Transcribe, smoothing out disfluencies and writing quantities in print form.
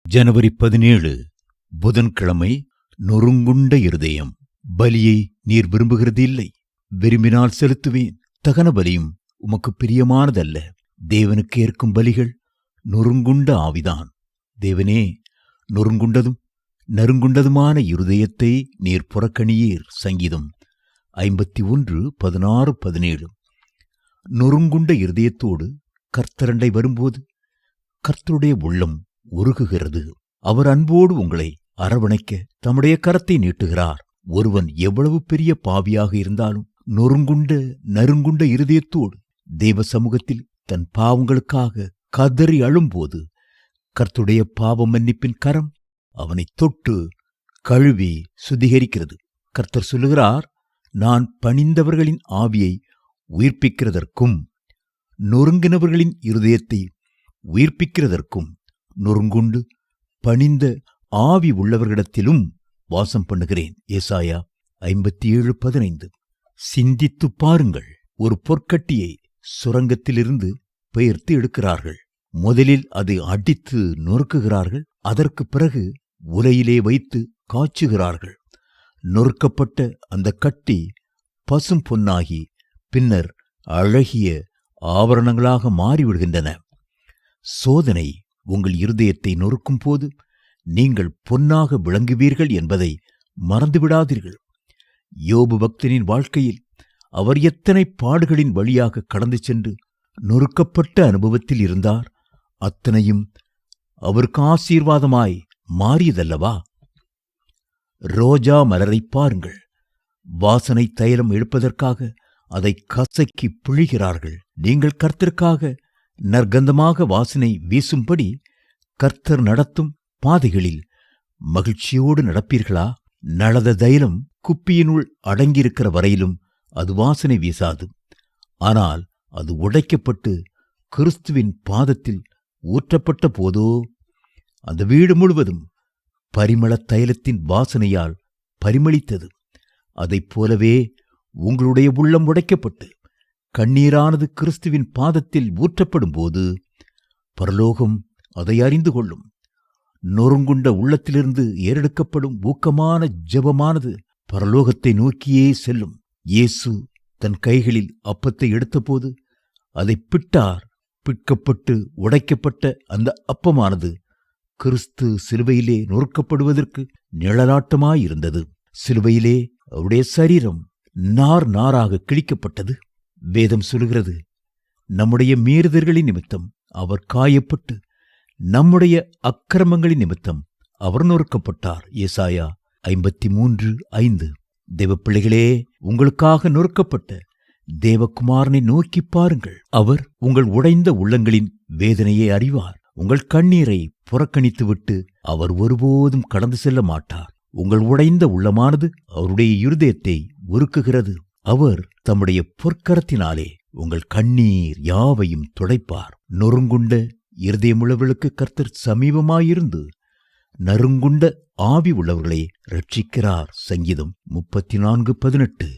ஜனவரி 17 புதன்கிழமை. நொறுங்குண்ட இருதயம். பலியை நீர் விரும்புகிறது இல்லை, விரும்பினால் செலுத்துவேன். தகன பலியும் உமக்கு பிரியமானதல்ல. தேவனுக்கு ஏற்கும் பலிகள் நொறுங்குண்ட ஆவிதான். தேவனே, நொறுங்குண்டதும் நறுங்குண்டதுமான இருதயத்தை நீர் புறக்கணியீர். சங்கீதம் 51:16-17. நொறுங்குண்ட இருதயத்தோடு கர்த்தரண்டை வரும்போது கர்த்தருடைய உள்ளம் உருகுகிறது. அவர் அன்போடு உங்களை அரவணைக்க தம்முடைய கரத்தை நீட்டுகிறார். ஒருவன் எவ்வளவு பெரிய பாவியாக இருந்தாலும் நொறுங்குண்ட நறுங்குண்ட இருதயத்தோடு தேவ சமூகத்தில் தன் பாவங்களுக்காக கதறி அழும்போது கர்த்தருடைய பாவ மன்னிப்பின் கரம் அவனை தொட்டு கழுவி சுத்திகரிக்கிறது. கர்த்தர் சொல்லுகிறார், நான் பணிந்தவர்களின் ஆவியை உயிர்ப்பிக்கிறதற்கும் நொறுங்கினவர்களின் இருதயத்தை உயிர்ப்பிக்கிறதற்கும் நொறுங்குண்டு பணிந்த ஆவி உள்ளவர்களிடத்திலும் வாசம் பண்ணுகிறேன். ஏசாயா 57:15. சிந்தித்துப் பாருங்கள். ஒரு பொற்கட்டியை சுரங்கத்திலிருந்து பெயர்த்து எடுக்கிறார்கள். முதலில் அதை அடித்து நொறுக்குகிறார்கள். அதற்கு பிறகு உலையிலே வைத்து காய்ச்சுகிறார்கள். நொறுக்கப்பட்ட அந்த கட்டி பசும் பொன்னாகி பின்னர் அழகிய ஆபரணங்களாக மாறிவிடுகின்றன. சோதனை உங்கள் இருதயத்தை நொறுக்கும் போது நீங்கள் பொன்னாக விளங்குவீர்கள் என்பதை மறந்துவிடாதீர்கள். யோபு பக்தனின் வாழ்க்கையில் அவர் எத்தனை பாடுகளின் வழியாக கடந்து சென்று நொறுக்கப்பட்ட அனுபவத்தில் இருந்தார். அத்தனையும் அவருக்கு ஆசீர்வாதமாய் மாறியதல்லவா? ரோஜா மலரை பாருங்கள். வாசனை தைலம் எடுப்பதற்காக அதை கசக்கி பிழிகிறார்கள். நீங்கள் கர்த்தருக்காக நற்கந்தமாக வாசனை வீசும்படி கர்த்தர் நடத்தும் பாதைகளில் மகிழ்ச்சியோடு நடப்பீர்களா? நளத தைலம் குப்பியினுள் அடங்கியிருக்கிற வரையிலும் அது வாசனை வீசாது. ஆனால் அது உடைக்கப்பட்டு கிறிஸ்துவின் பாதத்தில் ஊற்றப்பட்ட போதோ அந்த வீடு முழுவதும் பரிமள தைலத்தின் வாசனையால் பரிமளித்தது. அதைப் போலவே உங்களுடைய உள்ளம் உடைக்கப்பட்டு கண்ணீரானது கிறிஸ்துவின் பாதத்தில் ஊற்றப்படும் போது பரலோகம் அதை அறிந்து கொள்ளும். நொறுங்குண்ட உள்ளத்திலிருந்து ஏறெடுக்கப்படும் ஊக்கமான ஜெபமானது பரலோகத்தை நோக்கியே செல்லும். இயேசு தன் கைகளில் அப்பத்தை எடுத்தபோது அதை பிட்டார். பிற்கப்பட்டு உடைக்கப்பட்ட அந்த அப்பமானது கிறிஸ்து சிலுவையிலே நொறுக்கப்படுவதற்கு நிழலாட்டமாயிருந்தது. சிலுவையிலே அவருடைய சரீரம் நார் நாராக கிழிக்கப்பட்டது. வேதம் சொல்கிறது, நம்முடைய மீறுதல்களின் நிமித்தம் அவர் காயப்பட்டு நம்முடைய அக்கிரமங்களின் நிமித்தம் அவர் நொறுக்கப்பட்டார். ஏசாயா 53:5. தேவப்பிள்ளைகளே, உங்களுக்காக நொறுக்கப்பட்ட தேவகுமாரனை நோக்கி பாருங்கள். அவர் உங்கள் உடைந்த உள்ளங்களின் வேதனையை அறிவார். உங்கள் கண்ணீரை புறக்கணித்துவிட்டு அவர் ஒருபோதும் கடந்து செல்ல மாட்டார். உங்கள் உடைந்த உள்ளமானது அவருடைய இருதயத்தை உருக்குகிறது. அவர் தம்முடைய பொற்கரத்தினாலே உங்கள் கண்ணீர் யாவையும் துடைப்பார். நொறுங்குண்ட இருதயமுள்ளவர்களுக்கு கர்த்தர் சமீபமாயிருந்து நறுங்குண்ட ஆவி உள்ளவர்களை ரட்சிக்கிறார். சங்கீதம் 34:18.